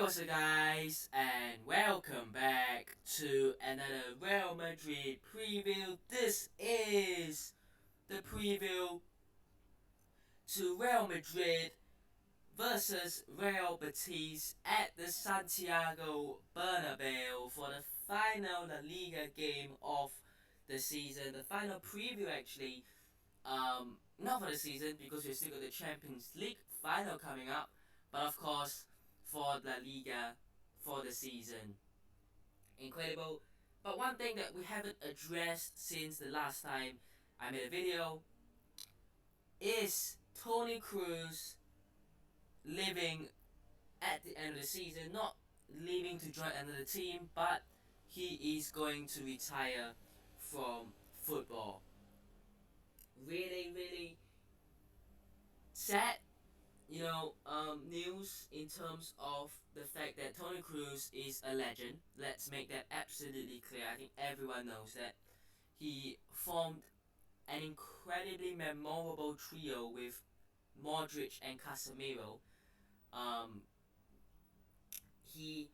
what's up, guys, and welcome back to another Real Madrid preview. This is the preview to Real Madrid versus Real Betis at the Santiago Bernabeu for the final La Liga game of the season. The final preview, actually, not for the season because we still got the Champions League final coming up, but of course for La Liga for the season. Incredible. But one thing that we haven't addressed since the last time I made a video is Toni Kroos leaving at the end of the season, not leaving to join another team, but he is going to retire from football. Really, really sad, news in terms of the fact that Toni Kroos is a legend. Let's make that absolutely clear. I think everyone knows that. He formed an incredibly memorable trio with Modric and Casemiro. Um, he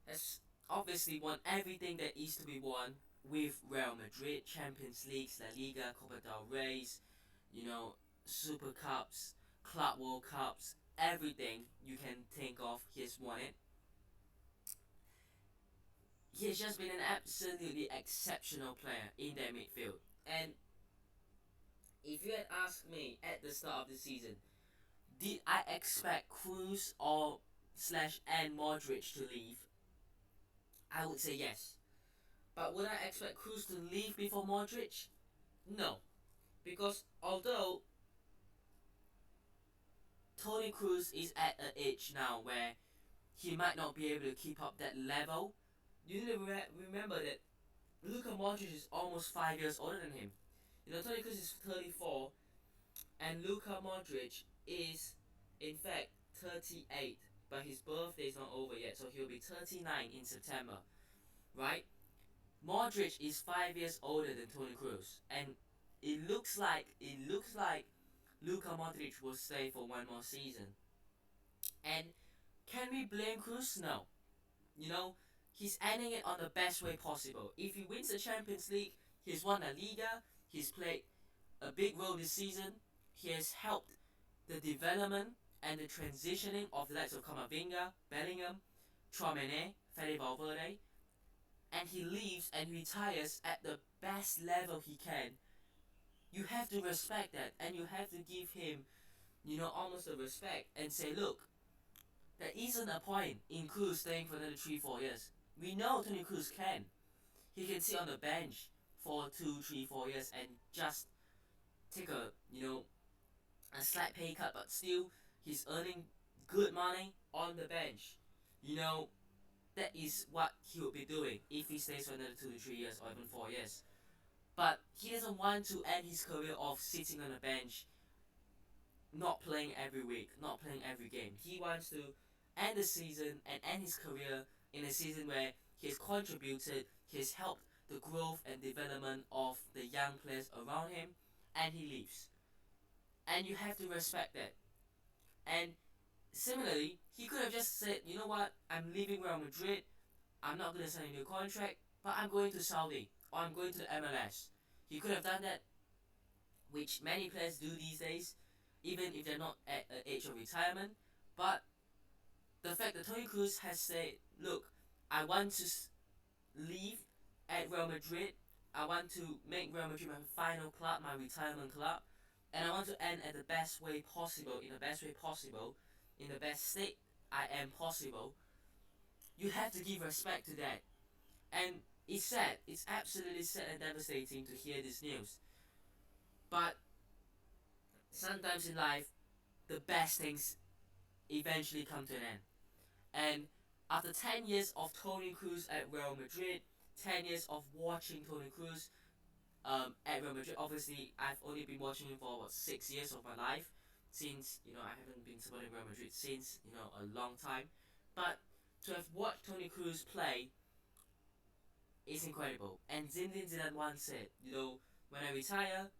has obviously won everything that is to be won with Real Madrid: Champions League, La Liga, Copa del Rey, Super Cups, Club World Cups, everything you can think of, he has won it. He has just been an absolutely exceptional player in that midfield. And if you had asked me at the start of the season, did I expect Kroos or slash and Modric to leave? I would say yes. But would I expect Kroos to leave before Modric? No. Because although Toni Kroos is at an age now where he might not be able to keep up that level, you need to remember that Luka Modric is almost 5 years older than him. Toni Kroos is 34 and Luka Modric is in fact 38, but his birthday is not over yet, so he'll be 39 in September, right? Modric is 5 years older than Toni Kroos, and it looks like Luka Modric will stay for one more season. And can we blame Kroos? No. He's ending it on the best way possible. If he wins the Champions League, he's won La Liga, he's played a big role this season, he has helped the development and the transitioning of the likes of Camavinga, Bellingham, Tchouaméni, Fede Valverde, and he leaves and retires at the best level he can. You have to respect that, and you have to give him, almost a respect and say, look, there isn't a point in Kroos staying for another 3-4 years. We know Toni Kroos can. He can sit on the bench for 2-3-4 years and just take a slight pay cut, but still he's earning good money on the bench. That is what he would be doing if he stays for another 2 to 3 years or even 4 years. But he doesn't want to end his career off sitting on a bench, not playing every week, not playing every game. He wants to end the season and end his career in a season where he has contributed, he has helped the growth and development of the young players around him, and he leaves. And you have to respect that. And similarly, he could have just said, you know what, I'm leaving Real Madrid, I'm not going to sign a new contract, but I'm going to Saudi, or I'm going to MLS. He could have done that, which many players do these days, even if they're not at an age of retirement. But the fact that Toni Kroos has said, look, I want to leave at Real Madrid, I want to make Real Madrid my final club, my retirement club, and I want to end at the best way possible, in the best way possible, in the best state I am possible. You have to give respect to that. And it's sad, it's absolutely sad and devastating to hear this news. But sometimes in life, the best things eventually come to an end. And after 10 years of Toni Kroos at Real Madrid, 10 years of watching Toni Kroos at Real Madrid, obviously I've only been watching him for 6 years of my life, since I haven't been supporting Real Madrid since a long time. But to have watched Toni Kroos play is incredible. And Zinedine Zidane once said, when I retire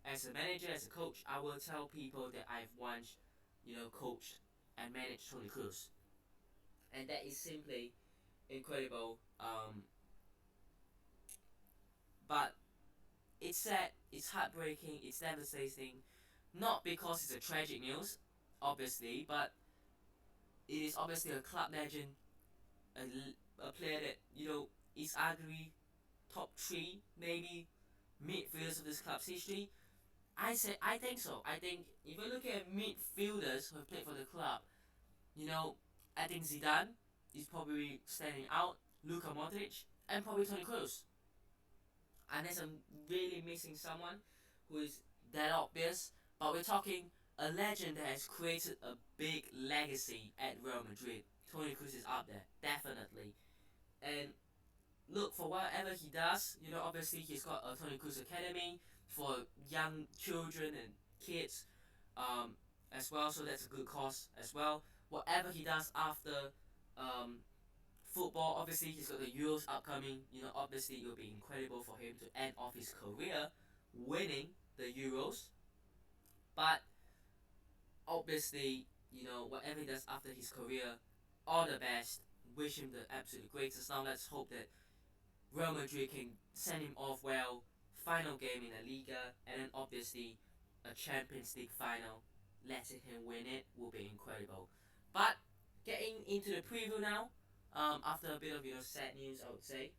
as a manager, as a coach, I will tell people that I've once, coached and managed Toni Kroos. And and that is simply incredible. But it's sad, it's heartbreaking, it's devastating, not because it's a tragic news, obviously, but it is obviously a club legend, a player that is arguably top three, maybe midfielders of this club's history. I think so. I think if you look at midfielders who have played for the club, you know, I think Zidane is probably standing out, Luka Modric, and probably Toni Kroos. Unless I'm really missing someone who is that obvious, but we're talking a legend that has created a big legacy at Real Madrid. Toni Kroos is up there, definitely. And look, for whatever he does, obviously he's got a Toni Kroos Academy for young children and kids, um, as well. So that's a good cause as well. Whatever he does after um, football, obviously he's got the Euros upcoming. Obviously it will be incredible for him to end off his career winning the Euros. But obviously, whatever he does after his career, all the best. Wish him the absolute greatest. Now let's hope that Real Madrid can send him off well. Final game in the Liga, and then obviously a Champions League final. Letting him win it will be incredible. But getting into the preview now, after a bit of sad news, I would say.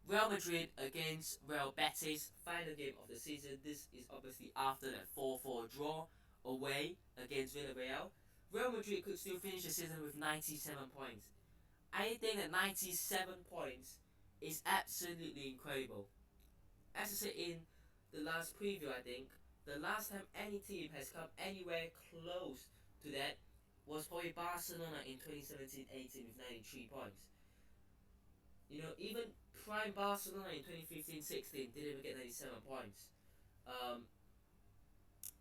Real Madrid against Real Betis, final game of the season. This is obviously after that 4-4 draw away against Villarreal. Real Madrid could still finish the season with 97 points. I think that 97 points is absolutely incredible. As I said in the last preview, I think the last time any team has come anywhere close to that was probably Barcelona in 2017-18 with 93 points. Even prime Barcelona in 2015-16 didn't even get 97 points.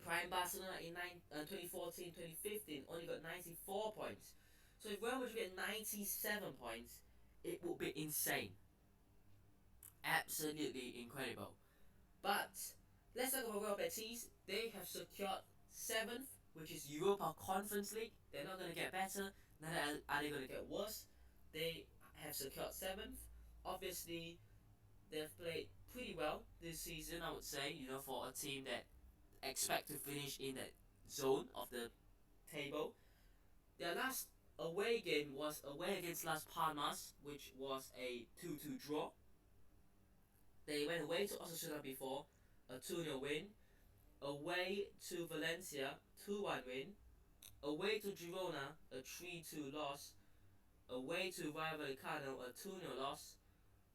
Prime Barcelona in 2014-2015 only got 94 points. So if Real Madrid get 97 points, it would be insane. Absolutely incredible. But let's talk about Real Betis. They have secured 7th, which is Europa Conference League. They're not going to get better, neither are they going to get worse. They have secured 7th. Obviously, they've played pretty well this season, I would say, for a team that expect to finish in that zone of the table. Their last away game was away against Las Palmas, which was a 2-2 draw. They went away to Osasuna before, a 2-0 win. Away to Valencia, 2-1 win. Away to Girona, a 3-2 loss. Away to Rayo Vallecano, a 2-0 loss.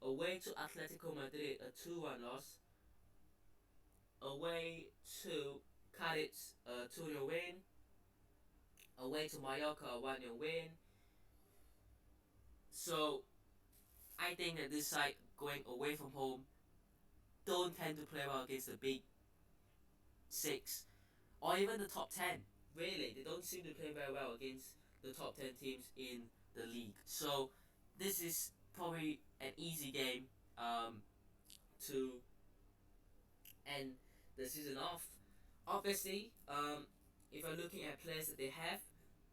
Away to Atletico Madrid, a 2-1 loss. Away to Cadiz, a 2-0 win. Away to Mallorca, a 1-0 win. So, I think that this side, going away from home, don't tend to play well against the big 6 or even the top 10. Really, they don't seem to play very well against the top 10 teams in the league. So, this is probably an easy game to end the season off. Obviously, if you're looking at players that they have,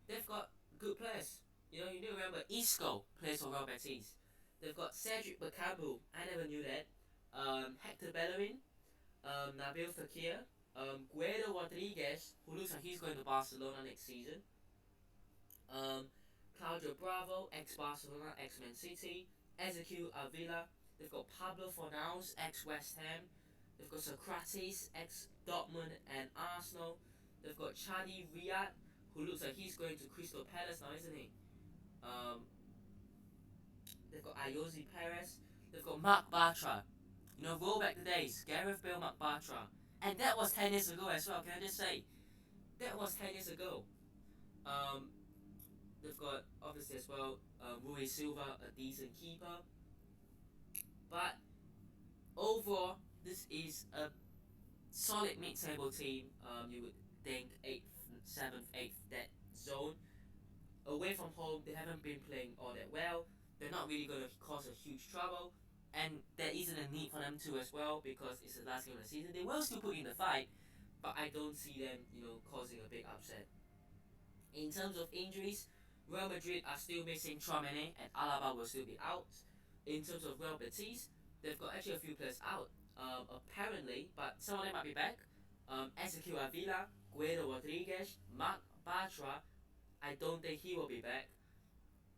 they've got good players. You need to remember Isco plays for Real Betis. They've got Cedric Bakambu, I never knew that. Hector Bellerin, Nabil Fekir, Guido Rodriguez, who looks like he's going to Barcelona next season. Claudio Bravo, ex-Barcelona, ex-Man City. Ezequiel Avila. They've got Pablo Fornals, ex-West Ham. They've got Socrates, ex-Dortmund and Arsenal. They've got Chadi Riyad, who looks like he's going to Crystal Palace now, isn't he? They've got Ayoze Perez. They've got Marc Bartra. Roll back the days. Gareth Bale, Marc Bartra. And that was 10 years ago as well, can I just say? That was 10 years ago. They've got, obviously as well, Rui Silva, a decent keeper. But overall, this is a solid mid-table team. You would think 8th, 7th, 8th, that zone. Away from home, they haven't been playing all that well. They're not really going to cause a huge trouble. And there isn't a need for them to as well, because it's the last game of the season. They will still put in the fight, but I don't see them, causing a big upset. In terms of injuries, Real Madrid are still missing Toni and Alaba will still be out. In terms of Real Betis, they've got actually a few players out, apparently, but some of them might be back. Ezequiel Avila, Guido Rodriguez, Mark Bartra, I don't think he will be back.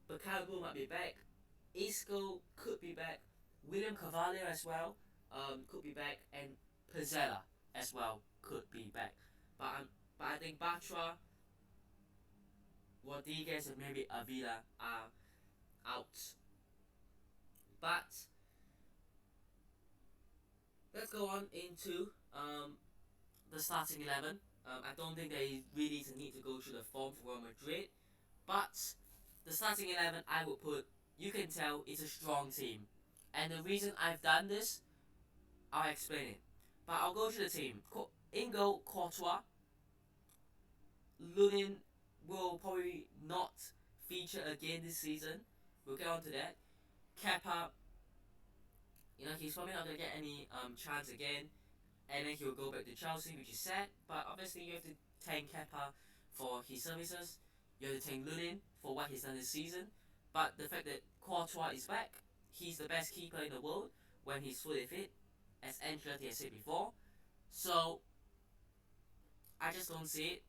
Bakago might be back. Isco could be back. William Cavalier as well could be back. And Pizzella as well could be back. But I think Bartra, Rodriguez, and maybe Avila are out. But let's go on into the starting 11. I don't think they really need to go through the form for Real Madrid. But the starting 11, I would put, you can tell it's a strong team. And the reason I've done this, I'll explain it. But I'll go through the team. In goal, Courtois. Lunin will probably not feature again this season. We'll get on to that. Kepa, he's probably not going to get any chance again. And then he'll go back to Chelsea, which is sad. But obviously, you have to thank Kepa for his services. You have to thank Lunin for what he's done this season. But the fact that Courtois is back, he's the best keeper in the world when he's fully fit, as Ancelotti has said before. So, I just don't see it.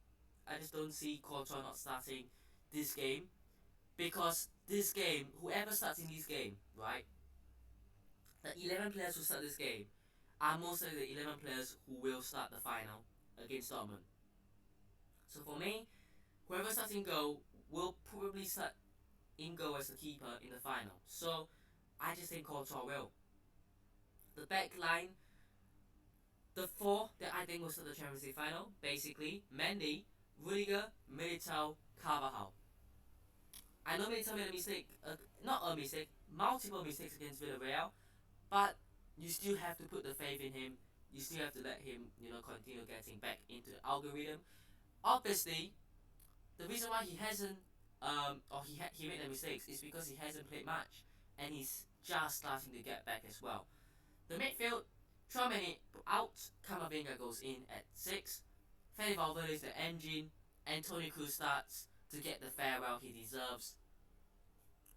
I just don't see Courtois not starting this game. Because this game, whoever starts in this game, right, the 11 players who start this game are most likely the 11 players who will start the final against Dortmund. So for me, whoever starts in goal will probably start in goal as the keeper in the final. So I just think Courtois will. The back line, the four that I think will start the Champions League final, basically Mendy, Rudiger, Militao, Carvajal. I know Militao made a mistake, not a mistake, multiple mistakes against Villarreal, but you still have to put the faith in him. You still have to let him, continue getting back into the algorithm. Obviously, the reason why he hasn't, he made the mistakes is because he hasn't played much, and he's just starting to get back as well. The midfield, Tchouaméni out, Camavinga goes in at 6, Fede Valverde is the engine, and Toni Kroos starts to get the farewell he deserves.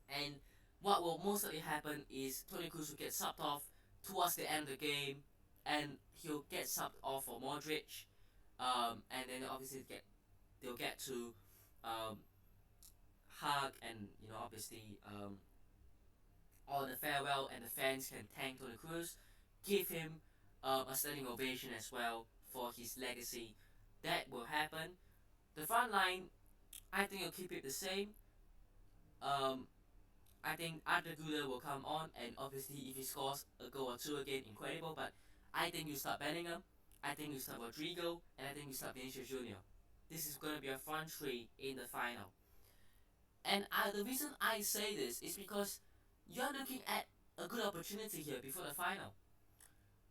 And what will most likely happen is Toni Kroos will get subbed off towards the end of the game, and he'll get subbed off for Modric, and then obviously they'll get to hug and obviously all the farewell, and the fans can thank Toni Kroos, give him a standing ovation as well for his legacy. That will happen. The front line, I think you'll keep it the same. I think Arda Güler will come on, and obviously if he scores a goal or two again, incredible. But I think you start Bellingham, I think you start Rodrigo, and I think you start Vinicius Junior. This is going to be a front three in the final. And the reason I say this is because you're looking at a good opportunity here before the final.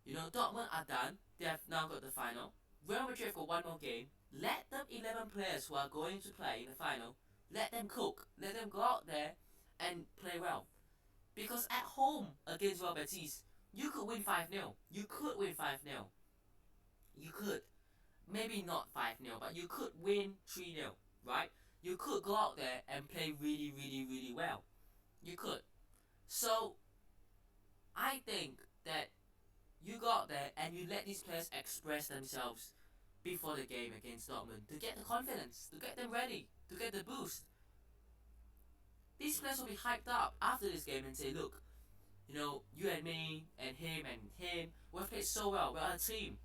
Dortmund are done. They have now got the final. Real Madrid have got one more game. Let them 11 players who are going to play in the final, let them cook. Let them go out there and play well. Because at home against Real Betis, you could win 5-0. You could win 5-0. You could. Maybe not 5-0, but you could win 3-0, right? You could go out there and play really, really, really well. You could. So, I think that you go out there and you let these players express themselves before the game against Dortmund to get the confidence, to get them ready, to get the boost. These players will be hyped up after this game and say, look, you and me and him, we've played so well, we're a team.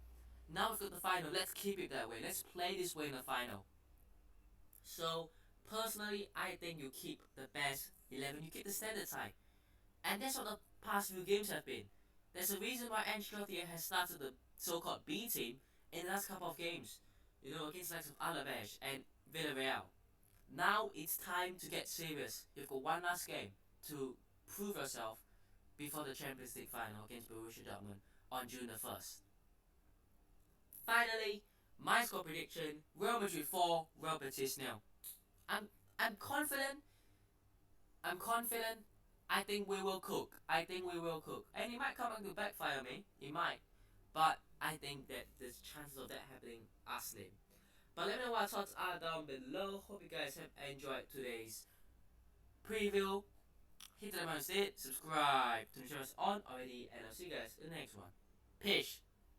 Now we've got the final, let's keep it that way, let's play this way in the final. So, personally, I think you keep the best 11, you keep the standard side. And that's what the past few games have been. There's a reason why Ancelotti has started the so-called B team in the last couple of games. Against the likes of Alaves and Villarreal. Now it's time to get serious. You've got one last game to prove yourself before the Champions League final against Borussia Dortmund on June the 1st. Finally, my score prediction, Real Madrid 4, Real Betis 0. I'm confident. I think we will cook. And it might come back to backfire me. It might. But I think that the chances of that happening are slim. But let me know what your thoughts are down below. Hope you guys have enjoyed today's preview. Hit the button, subscribe to the show us on already, and I'll see you guys in the next one. Peace.